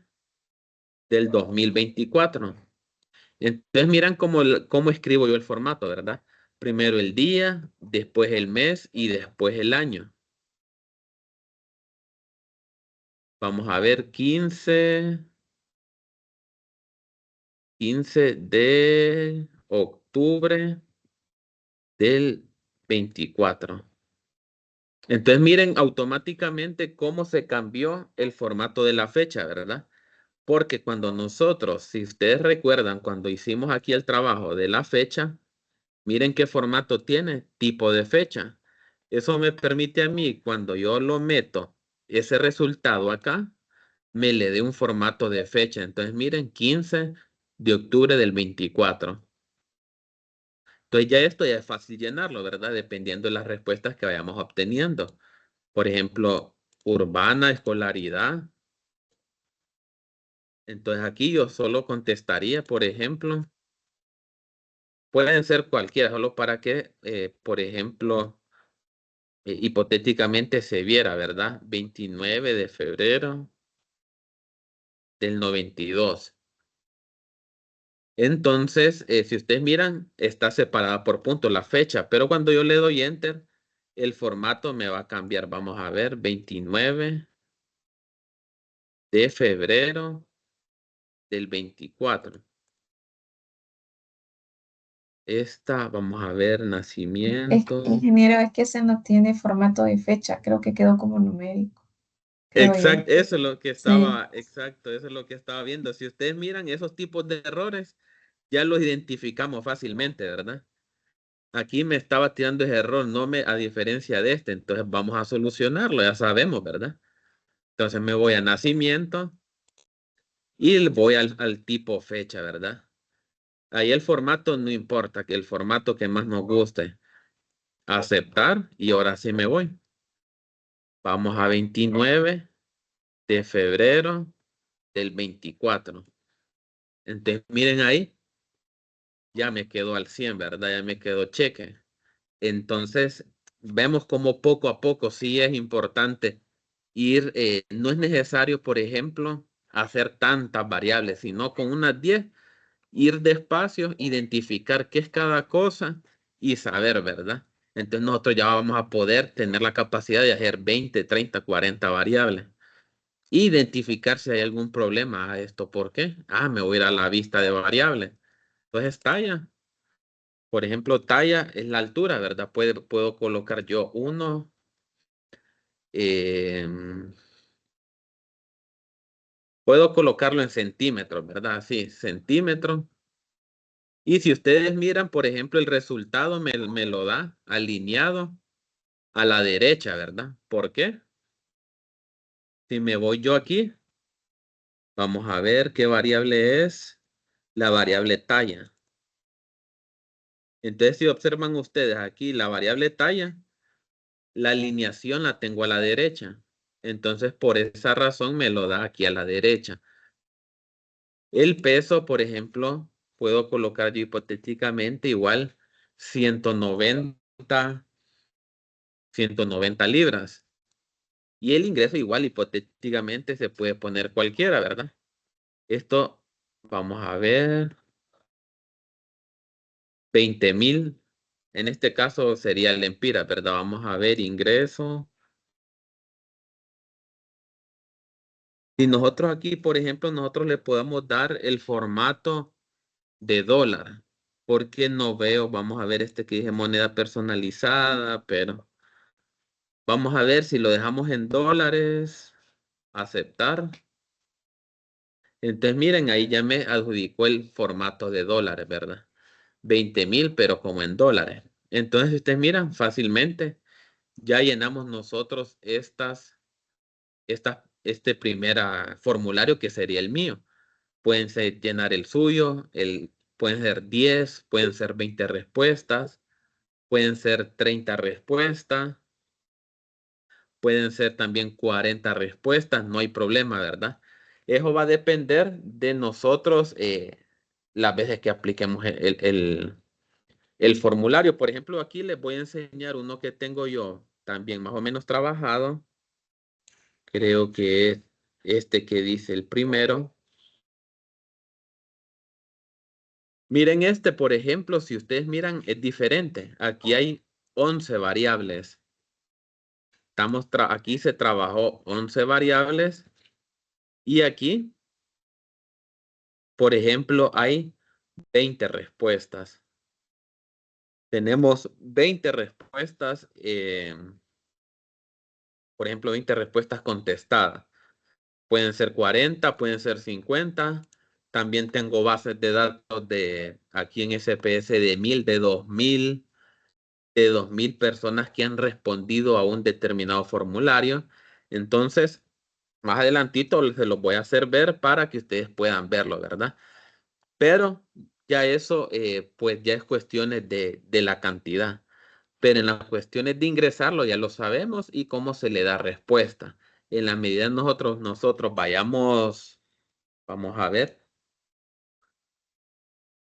[SPEAKER 1] del 2024. Entonces miran cómo escribo yo el formato, ¿verdad? Primero el día, después el mes y después el año. Vamos a ver, 15 de octubre del 24. Entonces miren automáticamente cómo se cambió el formato de la fecha, ¿verdad? Porque cuando nosotros, si ustedes recuerdan, cuando hicimos aquí el trabajo de la fecha, miren qué formato tiene, tipo de fecha. Eso me permite a mí, cuando yo lo meto, ese resultado acá, me le dé un formato de fecha. Entonces miren, 15 de octubre del 24. Entonces ya esto ya es fácil llenarlo, ¿verdad? Dependiendo de las respuestas que vayamos obteniendo. Por ejemplo, urbana, escolaridad. Entonces aquí yo solo contestaría, por ejemplo, pueden ser cualquiera, solo para que, por ejemplo, hipotéticamente se viera, ¿verdad? 29 de febrero del 92. Entonces, si ustedes miran, está separada por puntos la fecha, pero cuando yo le doy Enter, el formato me va a cambiar. Vamos a ver, 29 de febrero del 24. Esta, vamos a ver, nacimiento.
[SPEAKER 3] Ingeniero, es que ese no tiene formato de fecha, creo que quedó como numérico, creo yo.
[SPEAKER 1] Exacto, eso es lo que
[SPEAKER 3] Sí,
[SPEAKER 1] estaba, exacto, eso es lo que estaba viendo. Si ustedes miran esos tipos de errores, ya los identificamos fácilmente, ¿verdad? Aquí me estaba tirando ese error, a diferencia de este, entonces vamos a solucionarlo, ya sabemos, ¿verdad? Entonces me voy a nacimiento y voy al tipo fecha, ¿verdad? Ahí el formato no importa, que el formato que más nos guste. Aceptar y ahora sí me voy. Vamos a 29 de febrero del 24. Entonces miren ahí, ya me quedó al 100, ¿verdad? Ya me quedó cheque. Entonces, vemos como poco a poco sí es importante ir, no es necesario, por ejemplo, hacer tantas variables, sino con unas 10, ir despacio, identificar qué es cada cosa y saber, ¿verdad? Entonces nosotros ya vamos a poder tener la capacidad de hacer 20, 30, 40 variables. Identificar si hay algún problema a esto. ¿Por qué? Me voy a ir a la vista de variables. Entonces talla. Por ejemplo, talla es la altura, ¿verdad? Puedo colocar yo uno. Puedo colocarlo en centímetros, ¿verdad? Sí, centímetros. Y si ustedes miran, por ejemplo, el resultado me lo da alineado a la derecha, ¿verdad? ¿Por qué? Si me voy yo aquí, vamos a ver qué variable es. la variable talla. Entonces, si observan ustedes aquí la variable talla, la alineación la tengo a la derecha. Entonces, por esa razón me lo da aquí a la derecha. El peso, por ejemplo, puedo colocar yo hipotéticamente igual 190 libras. Y el ingreso igual hipotéticamente se puede poner cualquiera, ¿verdad? Esto, vamos a ver, 20,000. En este caso sería el empira, ¿verdad? Vamos a ver ingreso. Si nosotros aquí, por ejemplo, nosotros le podemos dar el formato de dólar, porque no veo, vamos a ver este que dice moneda personalizada, pero vamos a ver si lo dejamos en dólares, aceptar. Entonces miren, ahí ya me adjudicó el formato de dólares, ¿verdad? 20,000, pero como en dólares. Entonces ustedes miran fácilmente, ya llenamos nosotros este primer formulario que sería el mío. Pueden llenar el suyo, pueden ser 10, pueden ser 20 respuestas, pueden ser 30 respuestas, pueden ser también 40 respuestas, no hay problema, ¿verdad? Eso va a depender de nosotros las veces que apliquemos el formulario. Por ejemplo, aquí les voy a enseñar uno que tengo yo también más o menos trabajado. Creo que es este que dice el primero. Miren este, por ejemplo, si ustedes miran, es diferente. Aquí hay 11 variables. Aquí se trabajó 11 variables y aquí, por ejemplo, hay 20 respuestas. Tenemos 20 respuestas, por ejemplo, 20 respuestas contestadas. Pueden ser 40, pueden ser 50. También tengo bases de datos aquí en SPS de 1,000, de 2,000 personas que han respondido a un determinado formulario. Entonces, más adelantito se los voy a hacer ver para que ustedes puedan verlo, ¿verdad? Pero ya eso, pues ya es cuestiones de la cantidad. Pero en las cuestiones de ingresarlo ya lo sabemos y cómo se le da respuesta. En la medida en nosotros vamos a ver,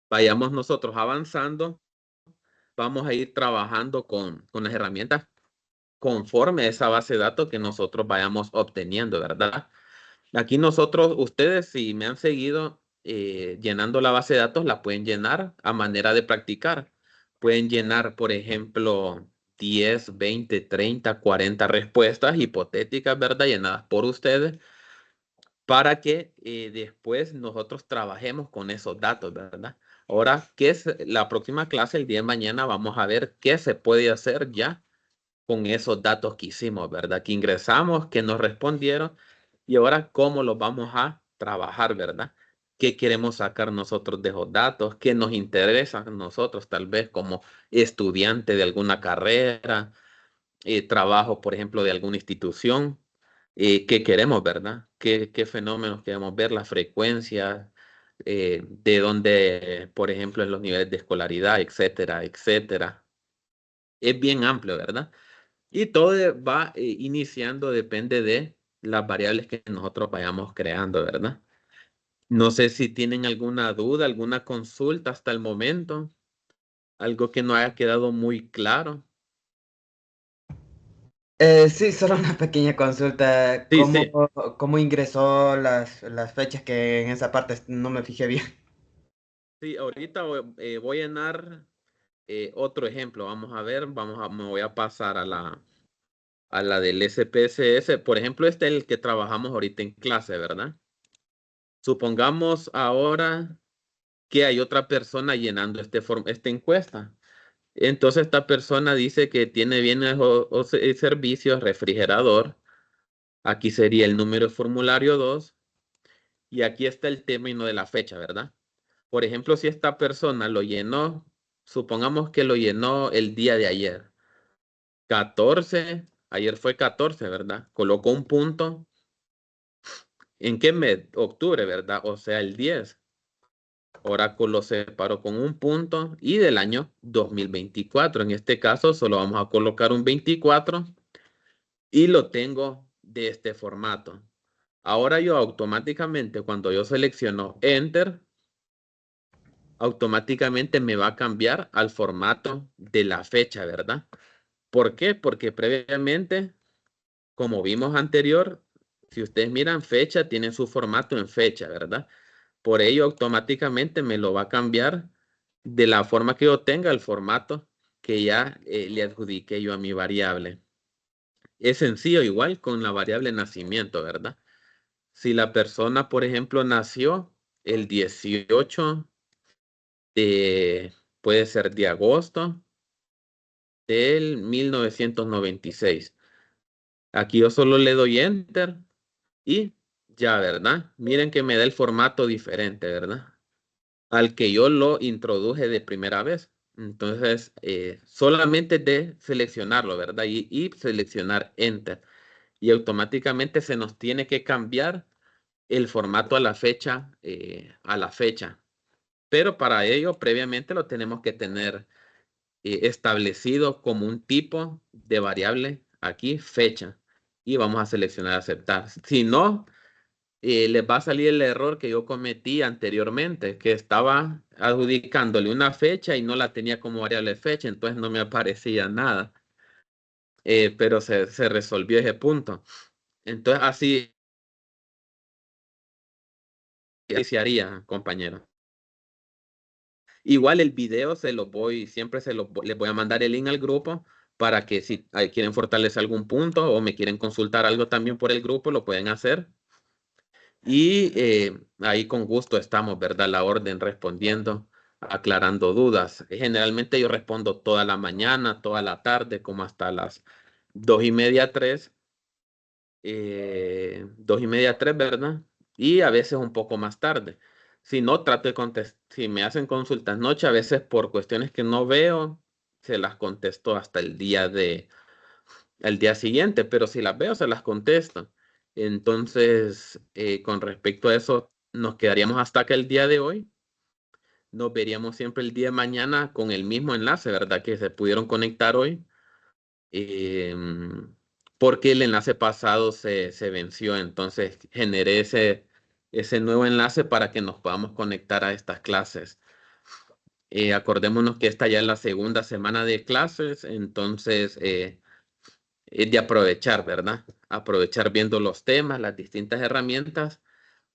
[SPEAKER 1] vayamos nosotros avanzando, vamos a ir trabajando con las herramientas conforme a esa base de datos que nosotros vayamos obteniendo, ¿verdad? Aquí nosotros, ustedes si me han seguido llenando la base de datos, la pueden llenar a manera de practicar. Pueden llenar, por ejemplo, 10, 20, 30, 40 respuestas hipotéticas, ¿verdad? Llenadas por ustedes para que después nosotros trabajemos con esos datos, ¿verdad? Ahora, ¿qué es la próxima clase? El día de mañana vamos a ver qué se puede hacer ya con esos datos que hicimos, ¿verdad? Que ingresamos, que nos respondieron y ahora cómo los vamos a trabajar, ¿verdad? ¿Qué queremos sacar nosotros de esos datos? ¿Qué nos interesa a nosotros tal vez como estudiante de alguna carrera, trabajo, por ejemplo, de alguna institución? ¿Qué queremos, verdad? ¿Qué fenómenos queremos ver? Las frecuencias, de dónde, por ejemplo, en los niveles de escolaridad, etcétera, etcétera. Es bien amplio, ¿verdad? Y todo va iniciando, depende de las variables que nosotros vayamos creando, ¿verdad? No sé si tienen alguna duda, alguna consulta hasta el momento, algo que no haya quedado muy claro.
[SPEAKER 4] Sí, solo una pequeña consulta.
[SPEAKER 1] Sí, sí,
[SPEAKER 4] ¿Cómo ingresó las fechas que en esa parte no me fijé bien?
[SPEAKER 1] sí, ahorita voy a llenar otro ejemplo. Vamos a ver, me voy a pasar a la del SPSS. Por ejemplo, este es el que trabajamos ahorita en clase, ¿verdad? Supongamos ahora que hay otra persona llenando esta encuesta. Entonces esta persona dice que tiene bienes o servicios, refrigerador. Aquí sería el número de formulario 2. Y aquí está el término de la fecha, ¿verdad? Por ejemplo, si esta persona lo llenó, supongamos que lo llenó el día de ayer. 14, ayer fue 14, ¿verdad? Colocó un punto. ¿En qué mes? Octubre, ¿verdad? O sea, el 10. Oracle lo separo con un punto y del año 2024. En este caso solo vamos a colocar un 24 y lo tengo de este formato. Ahora yo automáticamente cuando yo selecciono Enter, automáticamente me va a cambiar al formato de la fecha, ¿verdad? ¿Por qué? Porque previamente, como vimos anterior, si ustedes miran fecha, tiene su formato en fecha, ¿verdad? Por ello, automáticamente me lo va a cambiar de la forma que yo tenga el formato que ya le adjudiqué yo a mi variable. Es sencillo igual con la variable nacimiento, ¿verdad? Si la persona, por ejemplo, nació el 18 de, puede ser de agosto del 1996. Aquí yo solo le doy Enter y ya, ¿verdad? Miren que me da el formato diferente, ¿verdad? Al que yo lo introduje de primera vez. Entonces, solamente de seleccionarlo, ¿verdad? Y seleccionar Enter. Y automáticamente se nos tiene que cambiar el formato a la fecha, Pero para ello, previamente lo tenemos que tener establecido como un tipo de variable aquí, fecha. Y vamos a seleccionar aceptar. Si no, les va a salir el error que yo cometí anteriormente, que estaba adjudicándole una fecha y no la tenía como variable fecha, entonces no me aparecía nada. Pero se resolvió ese punto. Entonces así se haría, compañero. Igual el video siempre les voy a mandar el link al grupo para que si quieren fortalecer algún punto o me quieren consultar algo también por el grupo, lo pueden hacer. Y ahí con gusto estamos, ¿verdad? La orden respondiendo, aclarando dudas. Generalmente yo respondo toda la mañana, toda la tarde, como hasta las 2:30, 3. 2:30, 3, ¿verdad? Y a veces un poco más tarde. Si no, trato de contestar. Si me hacen consultas noche, a veces por cuestiones que no veo, se las contesto hasta el día siguiente, pero si las veo, se las contesto. Entonces, con respecto a eso, nos quedaríamos hasta que el día de hoy. Nos veríamos siempre el día de mañana con el mismo enlace, ¿verdad? Que se pudieron conectar hoy. Porque el enlace pasado se venció. Entonces, generé ese nuevo enlace para que nos podamos conectar a estas clases. Acordémonos que esta ya es la segunda semana de clases, entonces es de aprovechar, ¿verdad? Aprovechar viendo los temas, las distintas herramientas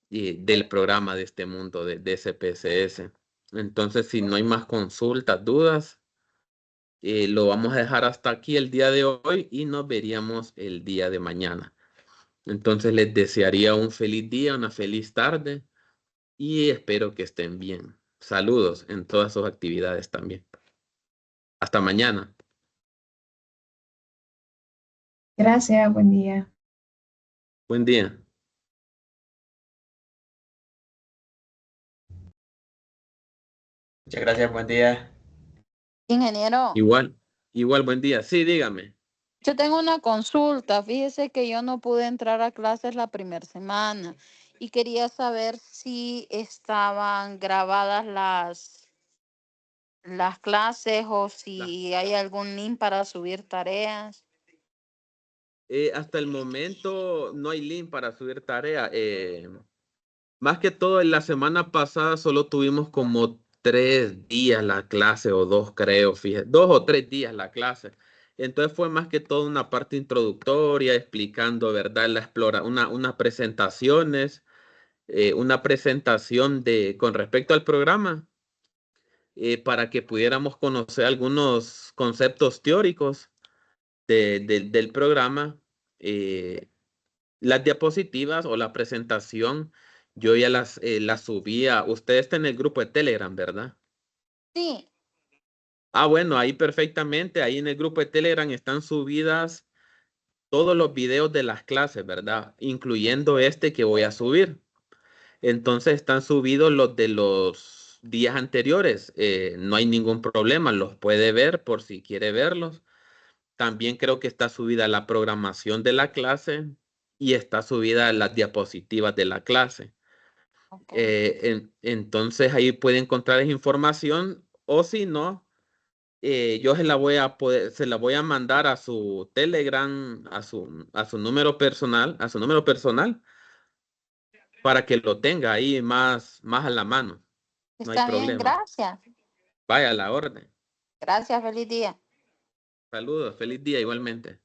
[SPEAKER 1] del programa de este mundo de SPSS. Entonces, si no hay más consultas, dudas, lo vamos a dejar hasta aquí el día de hoy y nos veríamos el día de mañana. Entonces, les desearía un feliz día, una feliz tarde y espero que estén bien. Saludos en todas sus actividades también. Hasta mañana.
[SPEAKER 3] Gracias, buen día.
[SPEAKER 1] Buen día.
[SPEAKER 4] Muchas gracias, buen día.
[SPEAKER 2] Ingeniero,
[SPEAKER 1] Igual, buen día. Sí, dígame.
[SPEAKER 2] yo tengo una consulta. Fíjese que yo no pude entrar a clases la primera semana y quería saber si estaban grabadas las clases o si hay algún link para subir tareas.
[SPEAKER 1] Hasta el momento no hay link para subir tarea. Más que todo, en la semana pasada solo tuvimos como 3 días la clase o 2, creo, fíjate, 2 o 3 días la clase. Entonces fue más que todo una parte introductoria, explicando, ¿verdad? Unas presentaciones, una presentación con respecto al programa, para que pudiéramos conocer algunos conceptos teóricos del programa. Las diapositivas o la presentación, yo ya las subía. Usted está en el grupo de Telegram, ¿verdad?
[SPEAKER 2] Sí,
[SPEAKER 1] Bueno, ahí perfectamente, ahí en el grupo de Telegram están subidas todos los videos de las clases, ¿verdad? Incluyendo este que voy a subir. Entonces están subidos los de los días anteriores. No hay ningún problema, los puede ver por si quiere verlos. También creo que está subida la programación de la clase y está subida las diapositivas de la clase.
[SPEAKER 2] Ok.
[SPEAKER 1] Entonces ahí puede encontrar esa información, o si no, yo se la voy a mandar a su Telegram, a su número personal, para que lo tenga ahí más a la mano. No hay
[SPEAKER 2] Está bien,
[SPEAKER 1] problema.
[SPEAKER 2] gracias.
[SPEAKER 1] Vaya a la orden.
[SPEAKER 2] Gracias, feliz día.
[SPEAKER 1] Saludos, feliz día igualmente.